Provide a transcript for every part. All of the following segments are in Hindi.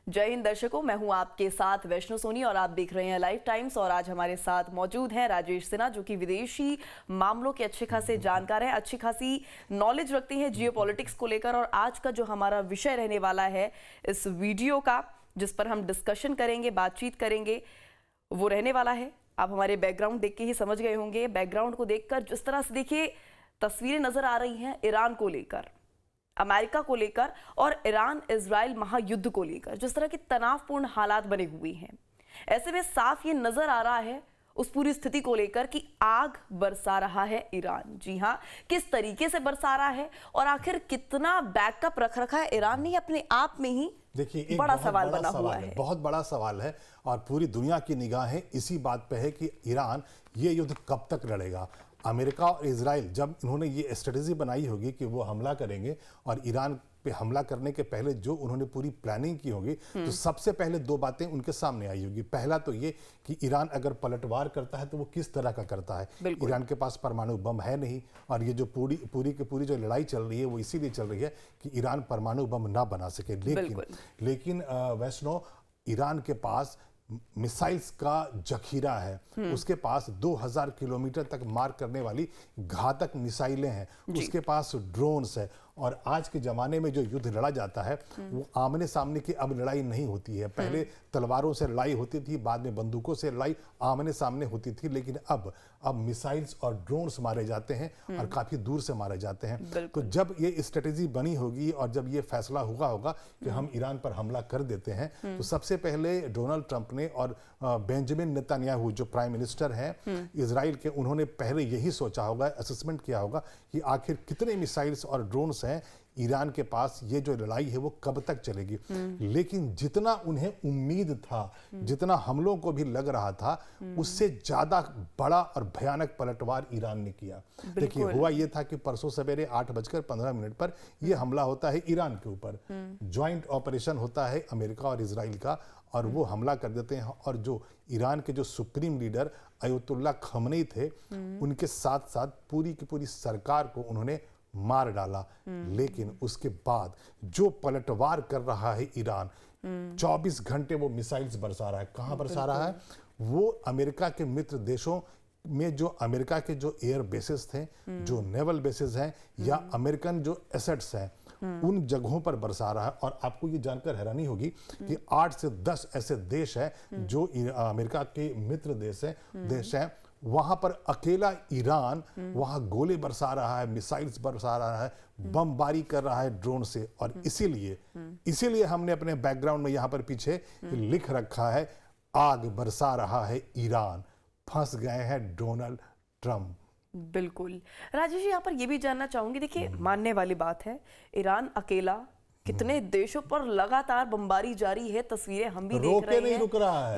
जय हिंद दर्शकों, मैं हूं आपके साथ वैष्णो सोनी और आप देख रहे हैं लाइव टाइम्स। और आज हमारे साथ मौजूद हैं राजेश सिन्हा, जो कि विदेशी मामलों के अच्छे खासे जानकार हैं, अच्छी खासी नॉलेज रखते हैं जियोपॉलिटिक्स को लेकर। और आज का जो हमारा विषय रहने वाला है इस वीडियो का, जिस पर हम डिस्कशन करेंगे, बातचीत करेंगे, वो रहने वाला है, आप हमारे बैकग्राउंड देख के ही समझ गए होंगे। बैकग्राउंड को देखकर जिस तरह से देखिए तस्वीरें नजर आ रही हैं ईरान को लेकर, अमेरिका को लेकर और ईरान इजराइल महायुद्ध को लेकर, जिस तरह के तनावपूर्ण हालात बने हुए हैं, ऐसे में साफ ये नजर आ रहा है उस पूरी स्थिति को लेकर कि आग बरसा रहा है ईरान। जी हाँ, किस तरीके से बरसा रहा है और आखिर कितना बैकअप रख रखा है ईरान ने अपने आप में ही देखिए एक बड़ा बहुत सवाल बड़ा बना सवाल हुआ है, है। बहुत बड़ा सवाल है और पूरी दुनिया की निगाहें इसी बात पे है कि ईरान ये युद्ध कब तक लड़ेगा। अमेरिका और इजराइल जब इन्होंने ये स्ट्रेटजी बनाई होगी कि वो हमला करेंगे और ईरान पे हमला करने के पहले जो उन्होंने पूरी प्लानिंग की होगी, तो सबसे पहले दो बातें उनके सामने आई होगी। पहला तो ये कि ईरान अगर पलटवार करता है तो वो किस तरह का करता है। ईरान के पास परमाणु बम है नहीं, और ये जो पूरी की पूरी जो लड़ाई चल रही है वो इसीलिए चल रही है कि ईरान परमाणु बम ना बना सके। लेकिन वैष्णो, ईरान के पास मिसाइल्स का जखीरा है, उसके पास 2000 किलोमीटर तक मार करने वाली घातक मिसाइलें हैं, उसके पास ड्रोन्स है। और आज के ज़माने में जो युद्ध लड़ा जाता है वो आमने सामने की अब लड़ाई नहीं होती है। पहले तलवारों से लड़ाई होती थी, बाद में बंदूकों से लड़ाई आमने सामने होती थी, लेकिन अब मिसाइल्स और ड्रोन्स मारे जाते हैं और काफ़ी दूर से मारे जाते हैं। तो जब ये स्ट्रेटेजी बनी होगी और जब ये फैसला होगा कि हम ईरान पर हमला कर देते हैं, तो सबसे पहले डोनाल्ड ट्रंप ने और बेंजामिन नेतन्याहू जो प्राइम मिनिस्टर हैं इजराइल के, उन्होंने पहले यही सोचा होगा, असेसमेंट किया होगा कि आखिर कितने मिसाइल्स और ड्रोन्स हैं ईरान के पास, ये जो लड़ाई है वो कब तक चलेगी। लेकिन जितना उन्हें उम्मीद था, जितना हमलों को भी लग रहा था, उससे ज्यादा बड़ा और भयानक पलटवार ईरान ने किया। देखिए, हुआ ये था कि परसों सवेरे 8:15 पर यह हमला होता है ईरान के ऊपर। ज्वाइंट ऑपरेशन होता है अमेरिका और इजराइल का, और वो हमला कर देते हैं। और जो ईरान के जो सुप्रीम लीडर अयतुल्ला खमनेई थे, उनके साथ साथ पूरी की पूरी सरकार को उन्होंने मार डाला। लेकिन उसके बाद जो पलटवार कर रहा है ईरान, 24 घंटे वो मिसाइल्स बरसा रहा है। कहां बरसा रहा है? वो अमेरिका के मित्र देशों में जो अमेरिका के जो एयर बेसेस थे, जो नेवल बेसेस हैं, या अमेरिकन जो एसेट्स हैं, उन जगहों पर बरसा रहा है। और आपको ये जानकर हैरानी होगी कि 8 से 10 ऐसे देश हैं जो अमेरिका के मित्र देश हैं, वहां पर अकेला ईरान वहां गोले बरसा रहा है, मिसाइल्स बरसा रहा है, बमबारी कर रहा है ड्रोन से। और इसीलिए हमने अपने बैकग्राउंड में यहां पर पीछे लिख रखा है, आग बरसा रहा है ईरान, फंस गए हैं डोनाल्ड ट्रंप। बिल्कुल राजेश जी, यहाँ पर ये भी जानना चाहूंगी, देखिए मानने वाली बात है, ईरान अकेला कितने देशों पर लगातार बमबारी जारी है, तस्वीरें हम भी देख रहे हैं,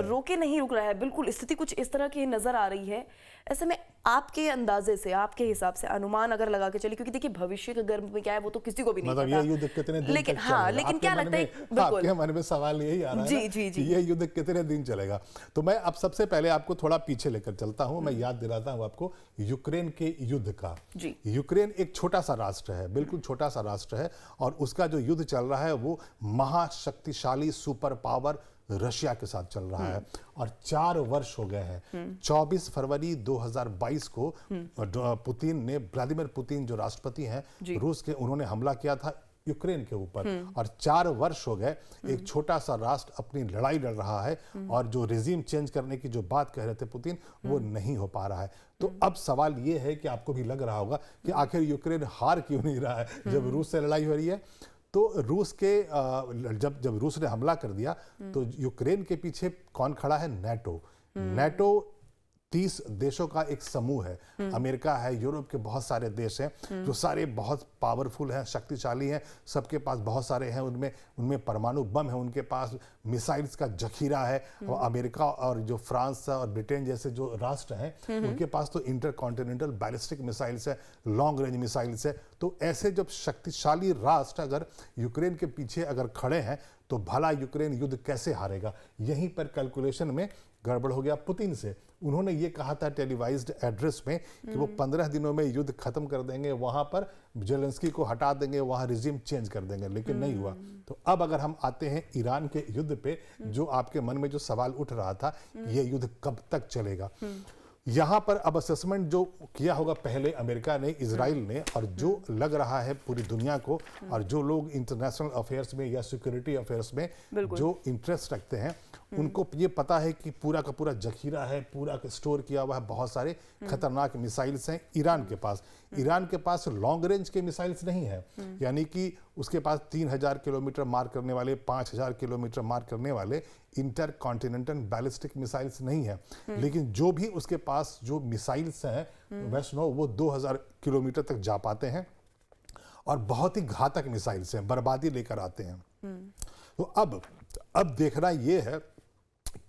रोके नहीं रुक रहा है। बिल्कुल स्थिति कुछ इस तरह की नजर आ रही है। ऐसे में आपके अंदाजे से, आपके हिसाब से अनुमान अगर लगा के चलिए, क्योंकि देखिए भविष्य का गर्भ में क्या है वो तो किसी को भी नहीं पता। ये युद्ध कितने दिन लेकिन तक हाँ, लेकिन क्या लगता है, आपके मन में सवाल यही आ रहा है जी, ये युद्ध कितने दिन चलेगा। तो मैं अब सबसे पहले आपको थोड़ा पीछे लेकर चलता हूं, मैं याद दिलाता हूं आपको यूक्रेन के युद्ध का। यूक्रेन एक छोटा सा राष्ट्र है, बिल्कुल छोटा सा राष्ट्र है, और उसका जो युद्ध चल रहा है वो महाशक्तिशाली सुपर पावर रशिया के साथ चल रहा है। और 4 वर्ष हो गए हैं। 24 फरवरी 2022 को व्लादिमीर पुतिन जो राष्ट्रपति हैं रूस के, उन्होंने हमला किया था यूक्रेन के ऊपर। और 4 वर्ष हो गए, एक छोटा सा राष्ट्र अपनी लड़ाई लड़ रहा है, और जो रेजिम चेंज करने की जो बात कह रहे थे पुतिन, वो नहीं हो पा रहा है। तो अब सवाल ये है कि आपको भी लग रहा होगा कि आखिर यूक्रेन हार क्यों नहीं रहा है जब रूस से लड़ाई हो रही है। तो रूस के जब रूस ने हमला कर दिया, तो यूक्रेन के पीछे कौन खड़ा है? नेटो 30 देशों का एक समूह है। अमेरिका है, यूरोप के बहुत सारे देश हैं जो सारे बहुत पावरफुल हैं, शक्तिशाली हैं, सबके पास बहुत सारे हैं, उनमें परमाणु बम है, उनके पास मिसाइल्स का जखीरा है। और अमेरिका और जो फ्रांस और ब्रिटेन जैसे जो राष्ट्र हैं, उनके पास तो इंटरकॉन्टिनेंटल बैलिस्टिक मिसाइल्स है, लॉन्ग रेंज मिसाइल्स है। तो ऐसे जब शक्तिशाली राष्ट्र अगर यूक्रेन के पीछे अगर खड़े हैं, तो भला यूक्रेन युद्ध कैसे हारेगा। यहीं पर कैलकुलेशन में गड़बड़ हो गया पुतिन से। उन्होंने ये कहा था टेलीवाइज्ड एड्रेस में कि वो 15 दिनों में युद्ध खत्म कर देंगे, वहां पर जेलेंस्की को हटा देंगे, वहां रिजीम चेंज कर देंगे, लेकिन नहीं हुआ। तो अब अगर हम आते हैं ईरान के युद्ध पे, जो आपके मन में जो सवाल उठ रहा था ये युद्ध कब तक चलेगा, यहां पर अब असेसमेंट जो किया होगा पहले अमेरिका ने, इजराइल ने, और जो लग रहा है पूरी दुनिया को, और जो लोग इंटरनेशनल अफेयर्स में या सिक्योरिटी अफेयर्स में जो इंटरेस्ट रखते हैं, उनको ये पता है कि पूरा का पूरा जखीरा है, पूरा स्टोर किया हुआ है, बहुत सारे खतरनाक मिसाइल्स हैं ईरान के पास। ईरान के पास लॉन्ग रेंज के मिसाइल्स नहीं है, यानी कि उसके पास 3000 किलोमीटर मार करने वाले, 5000 किलोमीटर मार करने वाले इंटर कॉन्टिनेंटल बैलिस्टिक मिसाइल्स नहीं है। लेकिन जो भी उसके पास जो मिसाइल्स हैं वैष्णो, वो 2000 किलोमीटर तक जा पाते हैं और बहुत ही घातक मिसाइल्स हैं, बर्बादी लेकर आते हैं। तो अब देखना ये है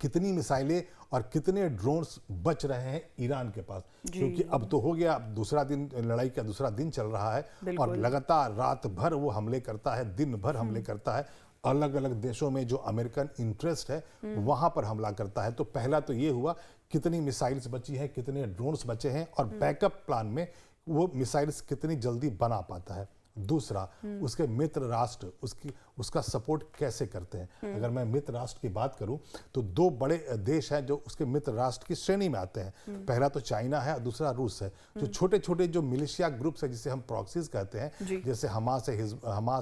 कितनी मिसाइलें और कितने ड्रोन्स बच रहे हैं ईरान के पास, क्योंकि अब तो हो गया, अब दूसरा दिन, लड़ाई का दूसरा दिन चल रहा है और लगातार रात भर वो हमले करता है, दिन भर हमले करता है, अलग अलग देशों में जो अमेरिकन इंटरेस्ट है वहां पर हमला करता है। तो पहला तो ये हुआ कितनी मिसाइल्स बची हैं, कितने ड्रोन्स बचे हैं, और बैकअप प्लान में वो मिसाइल्स कितनी जल्दी बना पाता है। दूसरा, उसके मित्र राष्ट्र उसका सपोर्ट कैसे करते हैं। अगर मैं मित्र राष्ट्र की बात करूं तो दो बड़े देश हैं जो उसके मित्र राष्ट्र की श्रेणी में आते हैं। पहला तो चाइना है और दूसरा रूस है। जो छोटे छोटे जो मिलिशिया ग्रुप्स है, जिसे हम प्रॉक्सीज कहते हैं, जैसे हमास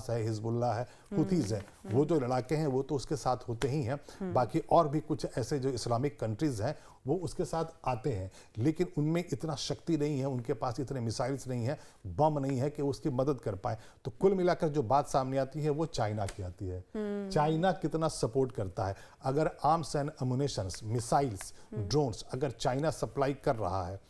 है, हिजबुल्लाह है, हुतीज है, वो जो लड़ाके हैं वो तो उसके साथ होते ही हैं। बाकी और भी कुछ ऐसे जो इस्लामिक कंट्रीज हैं वो उसके साथ आते हैं, लेकिन उनमें इतना शक्ति नहीं है, उनके पास इतने मिसाइल्स नहीं है, बम नहीं है कि वो उसकी मदद कर पाए। तो कुल मिलाकर जो बात सामने आती है वो चाइना की आती है। चाइना कितना सपोर्ट करता है। अगर आर्म्स एंड अम्युनिशंस, मिसाइल्स, ड्रोन्स अगर चाइना सप्लाई कर रहा है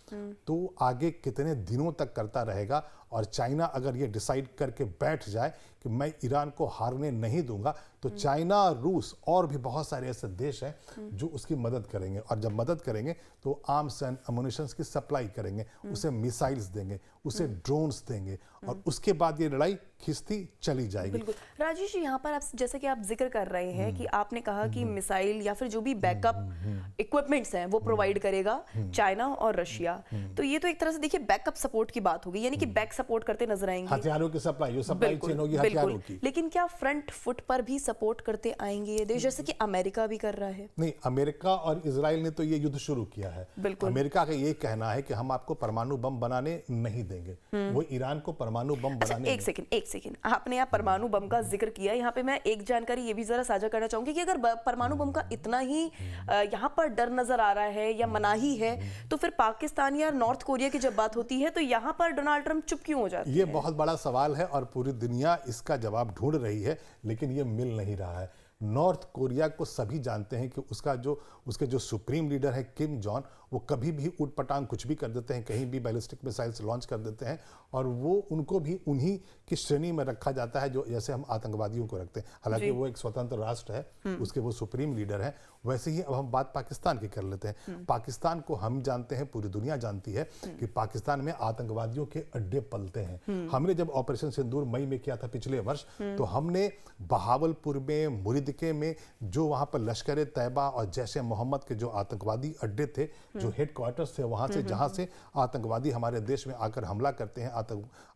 तो आगे कितने दिनों तक करता रहेगा। और चाइना अगर ये डिसाइड करके बैठ जाए कि मैं ईरान को हारने नहीं दूंगा, तो चाइना, रूस और भी बहुत सारे ऐसे देश हैं जो उसकी मदद करेंगे, और जब मदद करेंगे तो आर्म्स एंड अम्युनिशंस की सप्लाई करेंगे, उसे मिसाइल्स देंगे, उसे ड्रोन्स देंगे, और उसके बाद ये लड़ाई खिंचती चली जाएगी। बिल्कुल राजेश जी, यहाँ पर आप जैसे कि आप जिक्र कर रहे हैं कि आपने कहा कि मिसाइल या फिर जो भी बैकअप इक्विपमेंट्स हैं वो प्रोवाइड करेगा चाइना और रशिया। तो ये तो एक तरह से देखिए बैकअप सपोर्ट की बात होगी, यानी कि बैक सपोर्ट करते नजर आएंगे, हथियारों की सप्लाई, जो सप्लाई चेन होगी हथियारों की। लेकिन क्या फ्रंट फुट पर भी सपोर्ट करते आएंगे ये देश, जैसे कि अमेरिका भी कर रहा है? नहीं, अमेरिका और इजराइल ने तो ये युद्ध शुरू किया है। अमेरिका का ये कहना है कि हम आपको परमाणु बम बनाने नहीं देंगे, वो ईरान को परमाणु बम बनाने। एक सेकंड, आपने यहाँ परमाणु बम का जिक्र किया, यहाँ पे मैं एक जानकारी ये भी जरा साझा करना चाहूंगी कि अगर परमाणु बम का इतना ही यहाँ पर डर नजर आ रहा है या मनाही है, तो फिर पाकिस्तान या नॉर्थ कोरिया की जब बात होती है तो यहाँ पर डोनाल्ड ट्रंप चुप क्यों हो जाते हैं? ये बहुत बड़ा सवाल है और पूरी दुनिया इसका जवाब ढूंढ रही है, लेकिन ये मिल नहीं रहा है। नॉर्थ कोरिया को सभी जानते हैं कि उसके जो सुप्रीम लीडर है किम जॉन, वो कभी भी उटपटांग कुछ भी कर देते हैं, कहीं भी बैलिस्टिक मिसाइल्स लॉन्च कर देते हैं, और वो उनको भी उन्हीं की श्रेणी में रखा जाता है जो जैसे हम आतंकवादियों को रखते हैं। हालांकि वो एक स्वतंत्र राष्ट्र है, उसके वो सुप्रीम लीडर हैं। वैसे ही अब हम बात पाकिस्तान की कर लेते हैं। पाकिस्तान को हम जानते हैं, पूरी दुनिया जानती है कि पाकिस्तान में आतंकवादियों के अड्डे पलते हैं। हमने जब ऑपरेशन सिंदूर मई में किया था पिछले वर्ष, तो हमने बहावलपुर में, मुरिदके में, जो वहां पर लश्कर तैयबा और जैश मोहम्मद के जो आतंकवादी अड्डे थे, जो हेडक्वार्टर्स थे, वहां से जहां से आतंकवादी हमारे देश में आकर हमला करते हैं,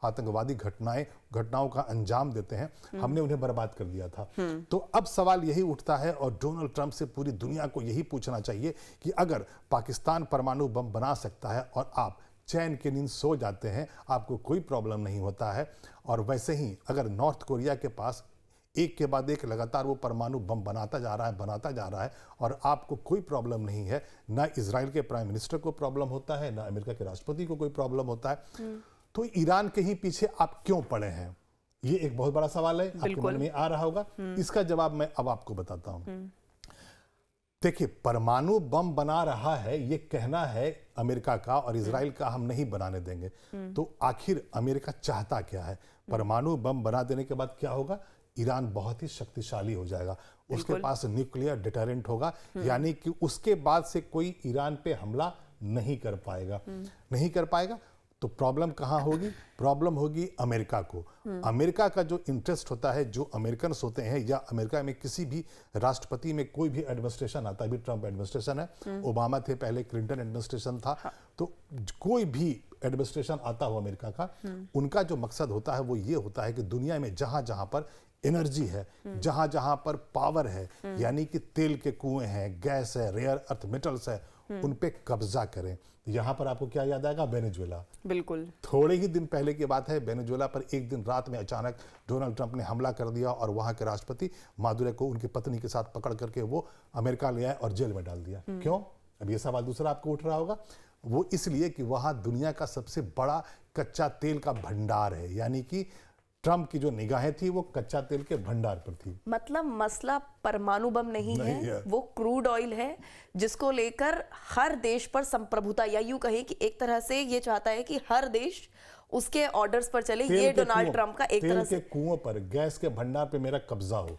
आतंकवादी घटनाओं का अंजाम देते हैं, हमने उन्हें बर्बाद कर दिया था। तो अब सवाल यही उठता है, और डोनाल्ड ट्रंप से पूरी दुनिया को यही पूछना चाहिए कि अगर पाकिस्तान परमाणु बम बना सकता है और आप चैन की नींद सो जाते हैं, आपको कोई प्रॉब्लम नहीं होता है, और वैसे ही अगर नॉर्थ कोरिया के पास एक के बाद एक लगातार वो परमाणु बम बनाता जा रहा है और आपको कोई प्रॉब्लम नहीं है, ना इजराइल के प्राइम मिनिस्टर को प्रॉब्लम होता है, ना अमेरिका के राष्ट्रपति को कोई प्रॉब्लम होता है, तो ईरान के ही पीछे आप क्यों पड़े हैं? ये एक बहुत बड़ा सवाल है, आपके मन में आ रहा होगा। इसका जवाब मैं अब आपको बताता हूं। देखिए, परमाणु बम बना रहा है ये कहना है अमेरिका का और इजराइल का, हम नहीं बनाने देंगे। तो आखिर अमेरिका चाहता क्या है? परमाणु बम बना देने के बाद क्या होगा? ईरान बहुत ही शक्तिशाली हो जाएगा, उसके पास न्यूक्लियर डिटरेंट होगा, यानी कि उसके बाद से कोई ईरान पे हमला नहीं कर पाएगा। तो प्रॉब्लम कहाँ होगी? प्रॉब्लम होगी अमेरिका को। अमेरिका का जो इंटरेस्ट होता है, जो अमेरिकन्स होते हैं, या अमेरिका में किसी भी राष्ट्रपति में कोई भी एडमिनिस्ट्रेशन आता है, अभी ट्रंप एडमिनिस्ट्रेशन है, ओबामा थे पहले, क्लिंटन एडमिनिस्ट्रेशन था, तो कोई भी एडमिनिस्ट्रेशन आता हो अमेरिका का, उनका जो मकसद होता है वो ये होता है कि दुनिया में जहां जहां पर एनर्जी है, जहां जहां पर पावर है, यानी कि तेल के कुएं हैं, गैस है, रेयर अर्थ मेटल्स है, उन पे कब्जा करें। यहां पर आपको क्या याद आएगा? वेनेजुएला। बिल्कुल थोड़े ही दिन पहले की बात है, वेनेजुएला पर एक दिन रात में अचानक डोनाल्ड ट्रंप ने हमला कर दिया और वहां के राष्ट्रपति मादुरो को उनकी पत्नी के साथ पकड़ करके वो अमेरिका ले आए और जेल में डाल दिया। क्यों? अब ये सवाल दूसरा आपको उठ रहा होगा। वो इसलिए कि वहां दुनिया का सबसे बड़ा कच्चा तेल का भंडार है, यानी कि ट्रंप की जो निगाहें थी वो कच्चा तेल के भंडार पर थी। मतलब मसला परमाणु बम नहीं है, वो क्रूड ऑयल है, जिसको लेकर हर देश पर संप्रभुता, या यूं कहें कि एक तरह से ये चाहता है कि हर देश उसके ऑर्डर्स पर चले। ये डोनाल्ड ट्रंप का एक तरह से तेल के कुओं पर, गैस के भंडार पे मेरा कब्जा हो,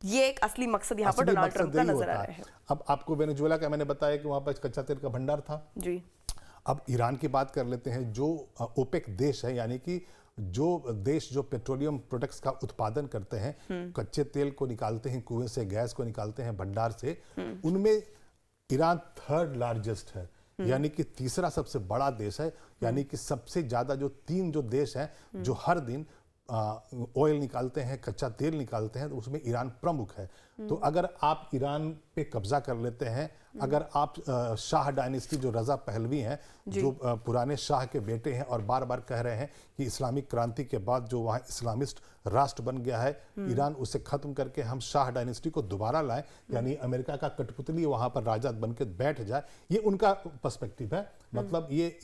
ये एक असली मकसद यहाँ पर डोनाल्ड ट्रंप का नजर आ रहा है। अब आपको वेनेजुएला का मैंने बताया कि वहां पर कच्चा तेल का भंडार था जी। अब ईरान की बात कर लेते हैं, जो ओपेक देश है, यानी कि जो देश जो पेट्रोलियम प्रोडक्ट्स का उत्पादन करते हैं, कच्चे तेल को निकालते हैं कुएं से, गैस को निकालते हैं भंडार से, उनमें ईरान थर्ड लार्जेस्ट है, यानी कि तीसरा सबसे बड़ा देश है। यानी कि सबसे ज्यादा जो तीन जो देश हैं जो हर दिन ऑयल निकालते हैं, कच्चा तेल निकालते हैं, तो उसमें ईरान प्रमुख है। तो अगर आप ईरान पे कब्जा कर लेते हैं, अगर आप शाह डायनेस्टी जो रजा पहलवी हैं, जो पुराने शाह के बेटे हैं और बार बार कह रहे हैं कि इस्लामिक क्रांति के बाद जो वहाँ इस्लामिस्ट राष्ट्र बन गया है ईरान, उसे खत्म करके हम शाह डायनेस्टी को दोबारा लाएं, यानी अमेरिका का कठपुतली वहां पर राजा बन के बैठ जाए, ये उनका पर्सपेक्टिव है। मतलब ये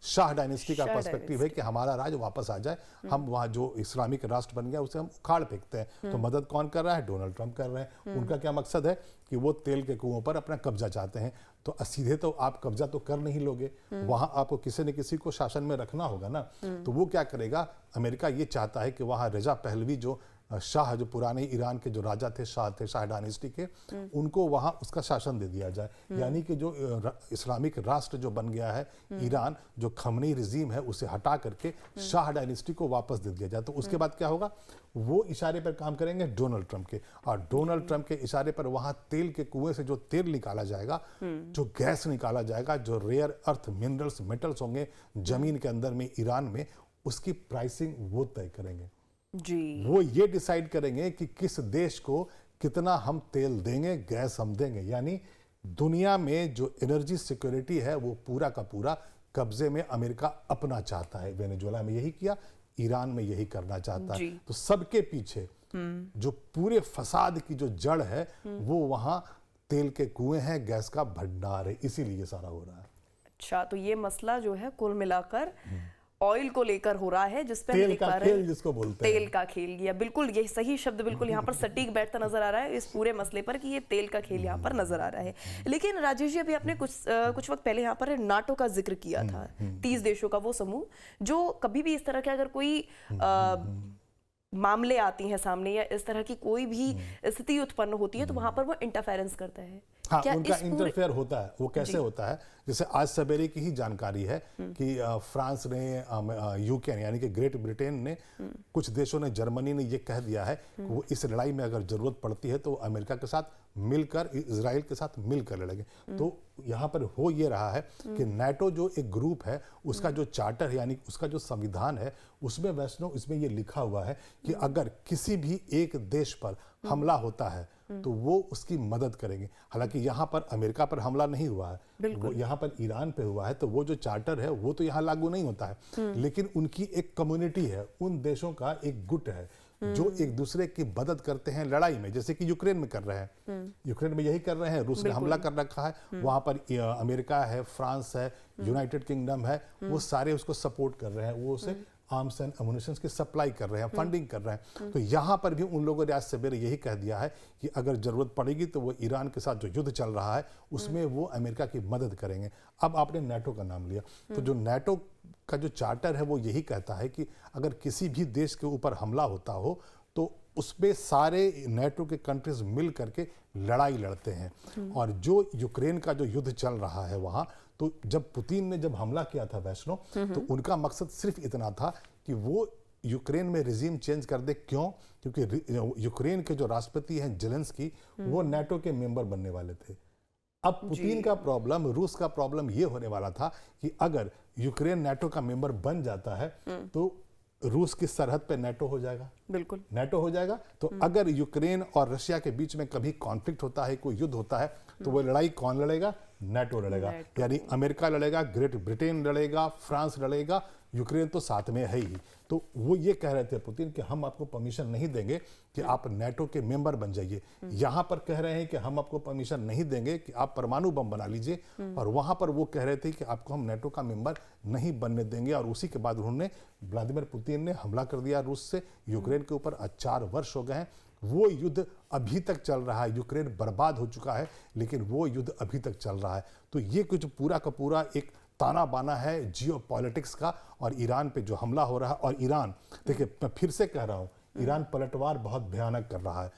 शाह डायनेस्टी का पर्सपेक्टिव है कि हमारा राज वापस आ जाए, हम वहाँ जो इस्लामिक राष्ट्र बन गया उसे हम उखाड़ फेंकते हैं। तो मदद कौन कर रहा है? डोनाल्ड ट्रंप कर रहे हैं। उनका क्या मकसद है? कि वो तेल के कुओं पर अपना कब्जा चाहते हैं। तो सीधे तो आप कब्जा तो कर नहीं लोगे, वहां आपको किसी न किसी को शासन में रखना होगा ना। तो वो क्या करेगा? अमेरिका ये चाहता है कि वहां रजा पहलवी जो शाह, जो पुराने ईरान के जो राजा थे, शाह डायनेस्टी के, उनको वहां उसका शासन दे दिया जाए। यानी कि जो इस्लामिक राष्ट्र जो बन गया है ईरान, जो खमनी रिजीम है, उसे हटा करके शाह डायनेस्टी को वापस दे दिया जाए। तो उसके बाद क्या होगा? वो इशारे पर काम करेंगे डोनाल्ड ट्रंप के, और डोनाल्ड ट्रंप के इशारे पर वहां तेल के कुएं से जो तेल निकाला जाएगा, जो गैस निकाला जाएगा, जो रेयर अर्थ मिनरल्स मेटल्स होंगे जमीन के अंदर में ईरान में, उसकी प्राइसिंग वो तय करेंगे जी। वो ये डिसाइड करेंगे कि किस देश को कितना हम तेल देंगे, गैस हम देंगे। यानी दुनिया में जो एनर्जी सिक्योरिटी है वो पूरा का पूरा कब्जे में अमेरिका अपना चाहता है। वेनेजुएला में यही किया, ईरान में यही करना चाहता है। तो सबके पीछे जो पूरे फसाद की जो जड़ है वो वहां तेल के कुएं हैं, गैस का भंडार है, इसीलिए सारा हो रहा है। अच्छा, तो ये मसला जो है कुल मिलाकर ऑयल को लेकर हो रहा है, जिसपे तेल का खेल जिसको बोलते हैं, तेल का खेल। या बिल्कुल यही सही शब्द बिल्कुल यहाँ पर सटीक बैठता नजर आ रहा है इस पूरे मसले पर कि ये तेल का खेल यहाँ पर नजर आ रहा है। लेकिन राजेश जी, अभी आपने कुछ वक्त पहले यहाँ पर नाटो का जिक्र किया था, 30 देशों का वो समूह जो कभी भी इस तरह के अगर कोई मामले आती हैं सामने या इस तरह की कोई भी स्थिति उत्पन्न होती है तो वहां पर वो इंटरफेरेंस करता है। हाँ, उनका इंटरफेयर होता है। वो कैसे होता है? जैसे आज सवेरे की ही जानकारी है कि फ्रांस ने, यूके यानी कि ग्रेट ब्रिटेन ने, कुछ देशों ने, जर्मनी ने ये कह दिया है कि वो इस लड़ाई में अगर जरूरत पड़ती है तो अमेरिका के साथ मिलकर, इजराइल के साथ मिलकर लड़ेंगे। तो यहाँ पर हो ये रहा है कि नाटो जो एक ग्रुप है, उसका जो चार्टर है, यानी उसका जो संविधान है, उसमें वैष्णव, इसमें ये लिखा हुआ है कि अगर किसी भी एक देश पर हमला होता है तो वो उसकी मदद करेंगे। हालांकि यहाँ पर अमेरिका पर हमला नहीं हुआ है, वो यहाँ पर ईरान पे हुआ है, तो वो जो चार्टर है वो तो यहाँ लागू नहीं होता है। लेकिन उनकी एक कम्युनिटी है, उन देशों का एक गुट है जो एक दूसरे की मदद करते हैं लड़ाई में, जैसे कि यूक्रेन में कर रहे हैं। यूक्रेन में यही कर रहे हैं, रूस ने हमला कर रखा है, वहां पर अमेरिका है, फ्रांस है, यूनाइटेड किंगडम है, वो सारे उसको सपोर्ट कर रहे हैं, वो उसे आर्म्स एंड एमुनिशंस की सप्लाई कर रहे हैं, फंडिंग कर रहे हैं। तो यहाँ पर भी उन लोगों ने आज सवेरे यही कह दिया है कि अगर जरूरत पड़ेगी तो वो ईरान के साथ जो युद्ध चल रहा है उसमें वो अमेरिका की मदद करेंगे। अब आपने नाटो का नाम लिया, तो जो नाटो का जो चार्टर है वो यही कहता है कि अगर किसी भी देश के ऊपर हमला होता हो तो उसपे सारे नेटो के कंट्रीज मिल करके लड़ाई लड़ते हैं। और जो यूक्रेन का जो युद्ध चल रहा है वहाँ, तो जब पुतिन ने जब हमला किया था वैष्णो, तो उनका मकसद सिर्फ इतना था कि वो यूक्रेन में रिजीम चेंज कर दे। क्यों? क्योंकि यूक्रेन के जो राष्ट्रपति हैं जेलेंस्की, वो नेटो के मेंबर बनने वाले थे। अब पुतिन का प्रॉब्लम, रूस का प्रॉब्लम ये होने वाला था कि अगर यूक्रेन नेटो का मेंबर बन जाता है तो रूस की सरहद पे नेटो हो जाएगा। बिल्कुल नेटो हो जाएगा। तो अगर यूक्रेन और रशिया के बीच में कभी कॉन्फ्लिक्ट होता है, कोई युद्ध होता है, तो वो लड़ाई कौन लड़ेगा? नेटो लड़ेगा। यानी अमेरिका लड़ेगा, ग्रेट ब्रिटेन लड़ेगा, फ्रांस लड़ेगा, यूक्रेन तो साथ में है ही। तो वो ये कह रहे थे पुतिन कि हम आपको परमिशन नहीं देंगे कि आप नेटो के मेंबर बन जाइए। यहाँ पर कह रहे हैं कि हम आपको परमिशन नहीं देंगे कि आप परमाणु बम बना लीजिए, और वहां पर वो कह रहे थे कि आपको हम नेटो का मेंबर नहीं बनने देंगे। और उसी के बाद उन्होंने, व्लादिमीर पुतिन ने हमला कर दिया रूस से यूक्रेन के ऊपर। 4 वर्ष हो गए हैं, वो युद्ध अभी तक चल रहा है। यूक्रेन बर्बाद हो चुका है, लेकिन वो युद्ध अभी तक चल रहा है। तो ये कुछ पूरा का पूरा एक ताना बाना है जियो पॉलिटिक्स का, और ईरान पे जो हमला हो रहा है। और ईरान, देखिए मैं फिर से कह रहा हूँ, ईरान पलटवार बहुत भयानक कर रहा है।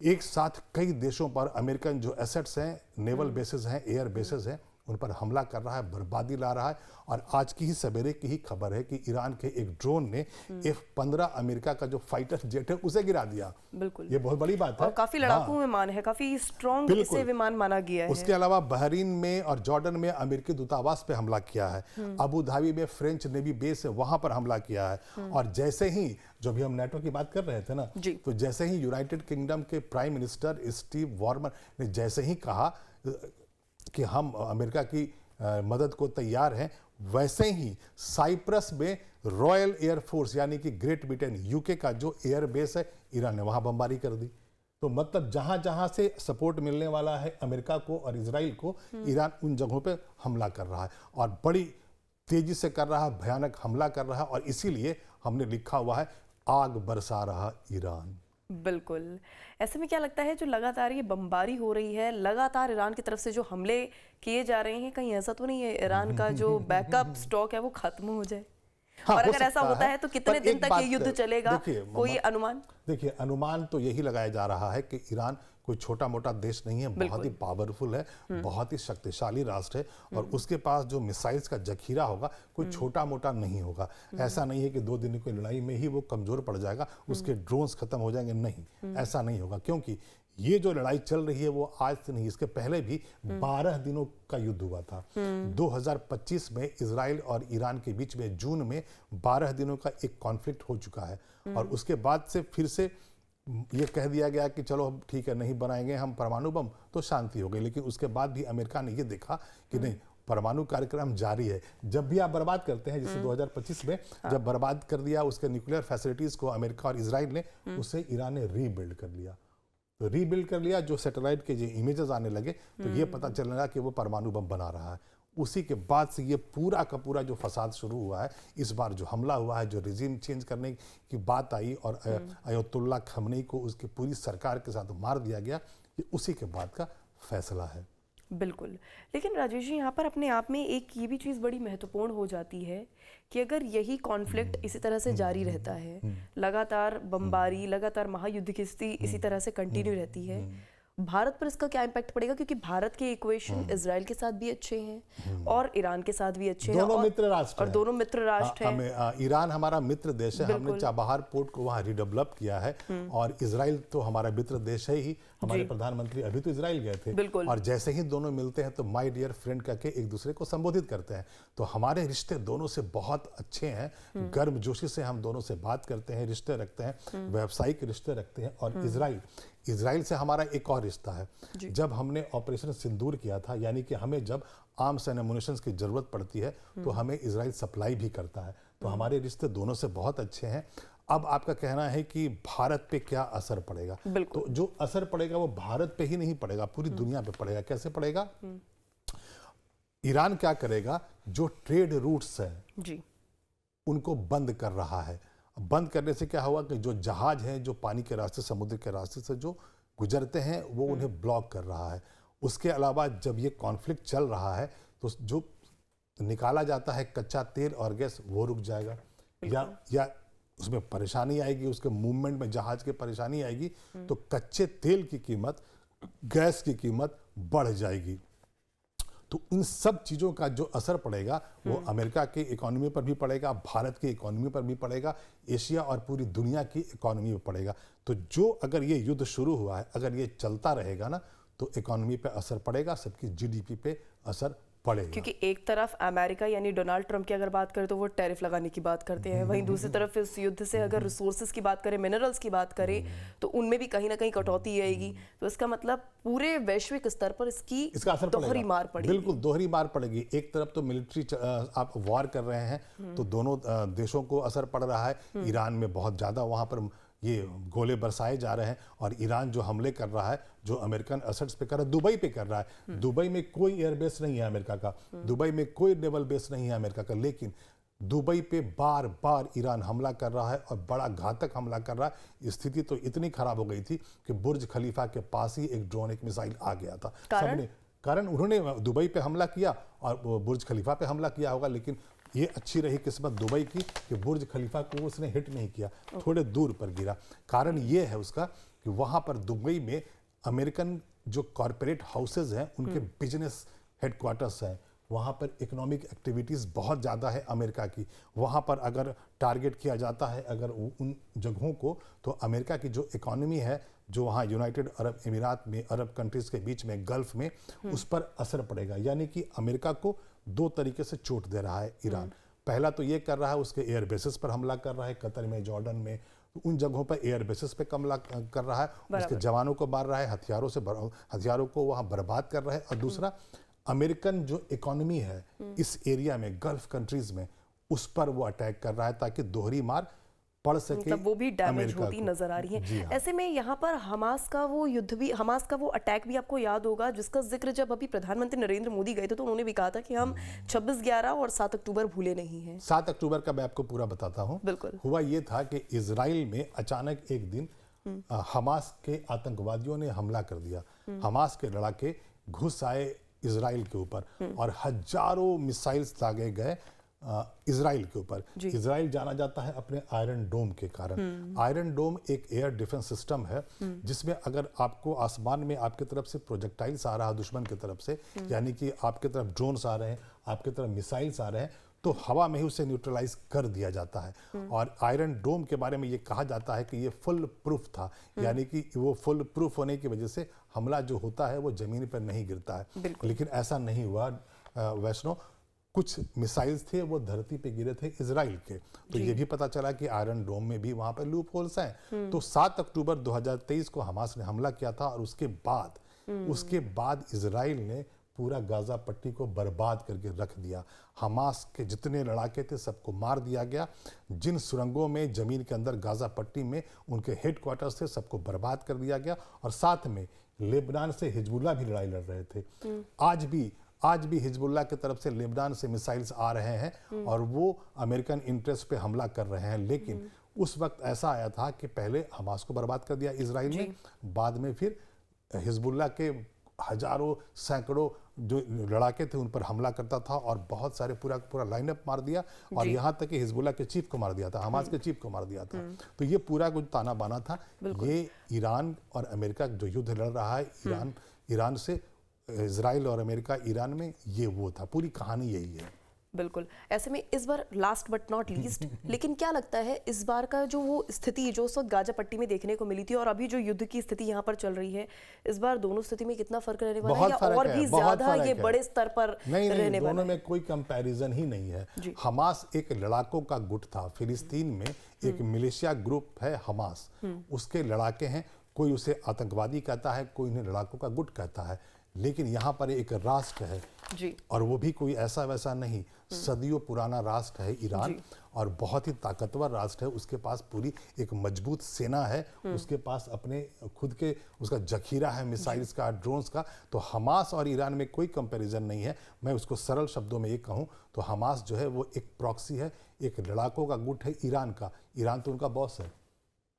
एक साथ कई देशों पर अमेरिकन जो एसेट्स हैं, नेवल बेसेस हैं, एयर बेसेस हैं, उन पर हमला कर रहा है, बर्बादी ला रहा है। और आज की ही सवेरे की ही खबर है कि ईरान के एक ड्रोन ने F-15 अमेरिका का जो फाइटर जेट है उसे गिरा दिया। बिल्कुल, ये बहुत बड़ी बात है। और काफी लड़ाकू विमान है, काफी स्ट्रॉन्ग इसे विमान माना गया है। उसके अलावा बहरीन में और जॉर्डन में अमेरिकी दूतावास पे हमला किया है। अबू धाबी में फ्रेंच नेवी बेस है, वहां पर हमला किया है। और जैसे ही, जो भी हम नेटो की बात कर रहे थे ना, तो जैसे ही यूनाइटेड किंगडम के प्राइम मिनिस्टर स्टीव वॉर्मर ने जैसे ही कहा कि हम अमेरिका की मदद को तैयार हैं, वैसे ही साइप्रस में रॉयल एयरफोर्स यानी कि ग्रेट ब्रिटेन यूके का जो एयर बेस है, ईरान ने वहां बमबारी कर दी। तो मतलब जहां जहां से सपोर्ट मिलने वाला है अमेरिका को और इजराइल को, ईरान उन जगहों पे हमला कर रहा है, और बड़ी तेजी से कर रहा है, भयानक हमला कर रहा है। और इसीलिए हमने लिखा हुआ है, आग बरसा रहा ईरान। बिल्कुल। ऐसे में क्या लगता है, जो लगातार ये बमबारी हो रही है, लगातार ईरान की तरफ से जो हमले किए जा रहे हैं, कहीं ऐसा तो नहीं है ईरान का जो बैकअप स्टॉक है वो खत्म हो जाए? हाँ, और अगर ऐसा होता है तो कितने दिन तक ये युद्ध चलेगा, कोई अनुमान? देखिए, अनुमान तो यही लगाया जा रहा है कि ईरान कोई छोटा मोटा देश नहीं है, बहुत ही पावरफुल है, बहुत ही शक्तिशाली राष्ट्र है, और उसके पास जो मिसाइल्स का जखीरा होगा कोई छोटा मोटा नहीं होगा। ऐसा नहीं है कि 2 दिन की लड़ाई में ही वो कमजोर पड़ जाएगा, उसके ड्रोन्स खत्म हो जाएंगे, नहीं, ऐसा नहीं होगा। क्योंकि ये जो लड़ाई चल रही है वो आज से नहीं, इसके पहले भी 12 दिनों का युद्ध हुआ था। 2025 में इजराइल और ईरान के बीच में जून में 12 दिनों का एक कॉन्फ्लिक्ट हो चुका है। और उसके बाद से फिर से ये कह दिया गया कि चलो ठीक है, नहीं बनाएंगे हम परमाणु बम, तो शांति हो गई। लेकिन उसके बाद भी अमेरिका ने ये देखा कि नहीं, परमाणु कार्यक्रम जारी है। जब भी आप बर्बाद करते हैं, जैसे 2025 में जब बर्बाद कर दिया उसके न्यूक्लियर फैसिलिटीज को अमेरिका और इजराइल ने, उसे ईरान ने रीबिल्ड कर लिया। तो रीबिल्ड कर लिया, जो सैटेलाइट के जो इमेजेस आने लगे, तो ये पता चल लगा कि वो परमाणु बम बना रहा है। उसी के बाद से ये पूरा का पूरा जो फसाद शुरू हुआ है, इस बार जो हमला हुआ है, जो रिजीम चेंज करने की बात आई और अयतुल्ला खमनी को उसकी पूरी सरकार के साथ मार दिया गया, ये उसी के बाद का फैसला है। बिल्कुल। लेकिन राजेश जी, यहाँ पर अपने आप में एक ये भी चीज़ बड़ी महत्वपूर्ण हो जाती है कि अगर यही कॉन्फ्लिक्ट इसी तरह से जारी रहता है, लगातार बमबारी, लगातार महायुद्ध की स्थिति इसी तरह से कंटिन्यू रहती है, भारत पर इसका क्या इम्पैक्ट पड़ेगा? क्योंकि भारत के इक्वेशन इजराइल के साथ भी अच्छे हैं और ईरान के साथ भी अच्छे हैं, दोनों मित्र राष्ट्र और दोनों मित्र राष्ट्र हैं। ईरान हमारा मित्र देश है, हमने चाबहार पोर्ट को वहाँ रिडेवलप किया है, और इजराइल तो हमारा मित्र देश है ही। हमारे प्रधानमंत्री अभी तो इजराइल गए थे, और जैसे ही दोनों मिलते हैं तो माय डियर फ्रेंड करके एक दूसरे को संबोधित करते हैं। तो हमारे रिश्ते दोनों से बहुत अच्छे हैं, गर्मजोशी से हम दोनों से बात करते हैं, रिश्ते रखते हैं, व्यावसायिक रिश्ते रखते हैं। और इजराइल से हमारा एक और रिश्ता है। जब हमने ऑपरेशन सिंदूर किया था, यानी कि हमें जब आर्म्स एंड एमुनिशंस की जरूरत पड़ती है तो हमें इजराइल सप्लाई भी करता है। तो हमारे रिश्ते दोनों से बहुत अच्छे हैं। अब आपका कहना है कि भारत पे क्या असर पड़ेगा, तो जो असर पड़ेगा वो भारत पे ही नहीं पड़ेगा, पूरी दुनिया पे पड़ेगा। कैसे पड़ेगा? ईरान क्या करेगा, जो ट्रेड रूट्स हैं उनको बंद कर रहा है। बंद करने से क्या हुआ कि जो जहाज हैं, जो पानी के रास्ते, समुद्र के रास्ते से जो गुजरते हैं, वो उन्हें ब्लॉक कर रहा है। उसके अलावा जब ये कॉन्फ्लिक्ट चल रहा है तो जो निकाला जाता है कच्चा तेल और गैस, वो रुक जाएगा, या उसमें परेशानी आएगी, उसके मूवमेंट में जहाज की परेशानी आएगी, तो कच्चे तेल की कीमत, गैस की कीमत बढ़ जाएगी। तो इन सब चीज़ों का जो असर पड़ेगा वो अमेरिका की इकोनॉमी पर भी पड़ेगा, भारत की इकोनॉमी पर भी पड़ेगा, एशिया और पूरी दुनिया की इकोनॉमी पर पड़ेगा। तो जो अगर ये युद्ध शुरू हुआ है, अगर ये चलता रहेगा ना, तो इकोनॉमी पे असर पड़ेगा, सबकी जीडीपी पे असर पड़ेगा। क्योंकि एक तरफ अमेरिका यानी डोनाल्ड ट्रंप की अगर बात करें तो वो टैरिफ लगाने की बात करते हैं, वहीं दूसरी तरफ इस युद्ध से अगर रिसोर्सेज की बात करें, मिनरल्स की बात करें, तो उनमें भी कहीं ना कहीं कटौती आएगी। तो इसका मतलब पूरे वैश्विक स्तर पर इसका असर दोहरी मार पड़ेगी। बिल्कुल दोहरी मार पड़ेगी। एक तरफ तो मिलिट्री आप वॉर कर रहे हैं, तो दोनों देशों को असर पड़ रहा है। ईरान में बहुत ज़्यादा वहाँ पर ये गोले बरसाए जा रहे हैं, और ईरान जो हमले कर रहा है, जो अमेरिकन एसेट्स पे कर रहा है, दुबई पे कर रहा है। दुबई में कोई एयरबेस नहीं है अमेरिका का, दुबई में कोई नेवल बेस नहीं है अमेरिका का, लेकिन दुबई पे बार बार ईरान हमला कर रहा है, और बड़ा घातक हमला कर रहा है। स्थिति तो इतनी खराब हो गई थी कि बुर्ज खलीफा के पास ही एक ड्रोन, एक मिसाइल आ गया था। कारण उन्होंने दुबई पे हमला किया और बुर्ज खलीफा पे हमला किया होगा, लेकिन ये अच्छी रही किस्मत दुबई की कि बुर्ज खलीफा को उसने हिट नहीं किया, थोड़े दूर पर गिरा। कारण ये है उसका कि वहाँ पर दुबई में अमेरिकन जो कॉरपोरेट हाउसेज हैं, उनके बिजनेस हेडक्वार्टर्स हैं, वहाँ पर इकोनॉमिक एक्टिविटीज़ बहुत ज़्यादा है अमेरिका की। वहाँ पर अगर टारगेट किया जाता है अगर उन जगहों को, तो अमेरिका की जो इकोनॉमी है, जो वहाँ यूनाइटेड अरब अमीरात में, अरब कंट्रीज़ के बीच में, गल्फ में, उस पर असर पड़ेगा। यानी कि अमेरिका को दो तरीके से चोट दे रहा है ईरान। पहला तो ये कर रहा है, उसके एयर बेसिस पर हमला कर रहा है, कतर में, जॉर्डन में, उन जगहों पर एयर बेसिस पे हमला कर रहा है, उसके जवानों को मार रहा है, हथियारों को वहाँ बर्बाद कर रहा है। और दूसरा, अमेरिकन जो इकोनॉमी है इस एरिया में, गल्फ कंट्रीज में, उस पर वो अटैक कर रहा है ताकि दोहरी मार पड़ सके, मतलब वो भी डैमेज होती नजर आ रही है। ऐसे में यहाँ पर हमास का वो युद्ध भी, हमास का वो अटैक भी आपको याद होगा, जिसका जिक्र जब अभी प्रधानमंत्री नरेंद्र मोदी गए थे तो उन्होंने भी कहा था कि हम 26, 11 और 7 अक्टूबर भूले नहीं हैं। 7 अक्टूबर का मैं आपको पूरा बताता हूँ। बिल्कुल। हुआ ये था कि इजराइल में अचानक एक दिन हमास के आतंकवादियों ने हमला कर दिया। हमास के लड़ाके घुस आए इजराइल के ऊपर और हजारों मिसाइल्स दागे गए इजराइल के ऊपर। इजराइल जाना जाता है अपने आयरन डोम के कारण। आयरन डोम एक एयर डिफेंस सिस्टम है जिसमें अगर आपको आसमान में आपकी तरफ से प्रोजेक्टाइल्स आ रहा है दुश्मन की तरफ से, यानी कि आपकी तरफ ड्रोन्स आ रहे हैं, आपकी तरफ मिसाइल्स आ रहे हैं, तो हवा में ही उसे न्यूट्रलाइज कर दिया जाता है। और आयरन डोम के बारे में ये कहा जाता है कि ये फुल प्रूफ था, यानी कि वो फुल प्रूफ होने की वजह से हमला जो होता है वो जमीन पर नहीं गिरता है। लेकिन ऐसा नहीं हुआ वैष्णो। कुछ मिसाइल्स थे वो धरती पे गिरे थे इजराइल के, तो ये भी पता चला कि आयरन डोम में भी वहां पर लूप होल्स हैं। तो 7 अक्टूबर 2023 को हमास ने हमला किया था और उसके बाद इजराइल ने पूरा गाजा पट्टी को बर्बाद करके रख दिया। हमास के जितने लड़ाके थे सबको मार दिया गया। जिन सुरंगों में जमीन के अंदर गाजा पट्टी में उनके हेडक्वार्टर्स थे सबको बर्बाद कर दिया गया। और साथ में लेबनान से हिजबुल्लाह भी लड़ाई लड़ रहे थे। आज भी हिजबुल्लाह की तरफ से लेबनान से मिसाइल्स आ रहे हैं और वो अमेरिकन इंटरेस्ट पे हमला कर रहे हैं। लेकिन उस वक्त ऐसा आया था कि पहले हमास को बर्बाद कर दिया इजराइल ने, बाद में फिर हिजबुल्लाह के हजारों सैकड़ों जो लड़ाके थे उन पर हमला करता था और बहुत सारे पूरा लाइनअप मार दिया। और यहाँ तक कि हिजबुल्लाह के चीफ को मार दिया था, हमास के चीफ को मार दिया था। तो ये पूरा कुछ ताना बाना था। ये ईरान और अमेरिका जो युद्ध लड़ रहा है ईरान से, इजराइल और अमेरिका ईरान में, ये वो था। पूरी कहानी यही है। बिल्कुल। ऐसे में इस बार लास्ट बट नॉट लीस्ट, लेकिन क्या लगता है इस बार का जो वो स्थिति जो उस वक्त गाजा पट्टी में देखने को मिली थी और अभी जो युद्ध की स्थिति यहाँ पर चल रही है, इस बार दोनों स्थिति में कितना फर्क रहने वाला है या और भी ज्यादा ये बड़े स्तर पर रहने वाला है? दोनों में कोई कंपैरिजन ही नहीं है। हमास एक लड़ाकों का गुट था। फिलिस्तीन में एक मिलिशिया ग्रुप है हमास, उसके लड़ाके हैं। कोई उसे आतंकवादी कहता है, कोई उन्हें लड़ाकों का गुट कहता है। लेकिन यहाँ पर एक राष्ट्र है जी, और वो भी कोई ऐसा वैसा नहीं, सदियों पुराना राष्ट्र है ईरान, और बहुत ही ताकतवर राष्ट्र है। उसके पास पूरी एक मजबूत सेना है, उसके पास अपने खुद के उसका जखीरा है मिसाइल्स का, ड्रोन्स का। तो हमास और ईरान में कोई कंपैरिजन नहीं है। मैं उसको सरल शब्दों में ये कहूँ तो हमास जो है वो एक प्रॉक्सी है, एक लड़ाकों का गुट है ईरान का। ईरान तो उनका बॉस है।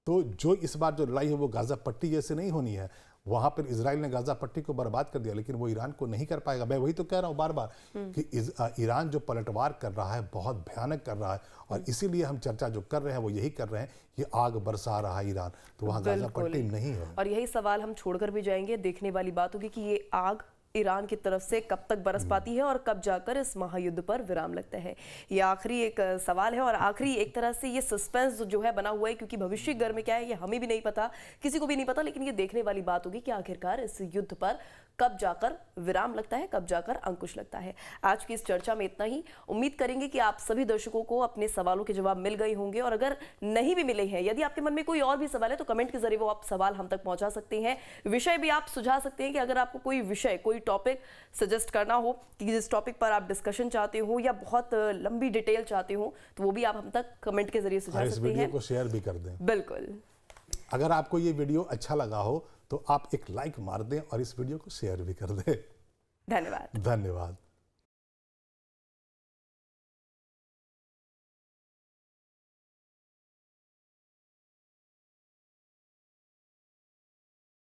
तो जो इस बार जो लड़ाई है वो गाजा पट्टी जैसे नहीं होनी है। वहां पर इजराइल ने गाजा पट्टी को बर्बाद कर दिया, लेकिन वो ईरान को नहीं कर पाएगा। मैं वही तो कह रहा हूँ बार बार कि ईरान जो पलटवार कर रहा है बहुत भयानक कर रहा है, और इसीलिए हम चर्चा जो कर रहे हैं वो यही कर रहे हैं कि आग बरसा रहा है ईरान, तो वहां गाजा पट्टी नहीं है। और यही सवाल हम छोड़कर भी जाएंगे, देखने वाली बात होगी कि ये आग ईरान की तरफ से कब तक बरस पाती है और कब जाकर इस महायुद्ध पर विराम लगता है। ये आखिरी एक सवाल है और आखिरी एक तरह से ये सस्पेंस जो है बना हुआ है, क्योंकि भविष्य घर में क्या है ये हमें भी नहीं पता, किसी को भी नहीं पता, लेकिन ये देखने वाली बात होगी कि आखिरकार इस युद्ध पर कब जाकर विराम लगता है, कब जाकर अंकुश लगता है। आज की इस चर्चा में इतना ही। उम्मीद करेंगे कि आप सभी दर्शकों को अपने सवालों के जवाब मिल गए होंगे, और अगर नहीं भी मिले हैं, यदि आपके मन में कोई और भी सवाल है तो कमेंट के जरिए वो आप सवाल हम तक पहुंचा सकते हैं। विषय भी आप सुझा सकते हैं कि अगर आपको कोई विषय, कोई टॉपिक सजेस्ट करना हो कि जिस टॉपिक पर आप डिस्कशन चाहते हो या बहुत लंबी डिटेल चाहते हो, तो वो भी आप हम तक कमेंट के जरिए सुझा सकते हैं। वीडियो को शेयर भी कर दें। बिल्कुल। अगर आपको ये वीडियो अच्छा लगा हो तो आप एक लाइक मार दें और इस वीडियो को शेयर भी कर दें। धन्यवाद। धन्यवाद।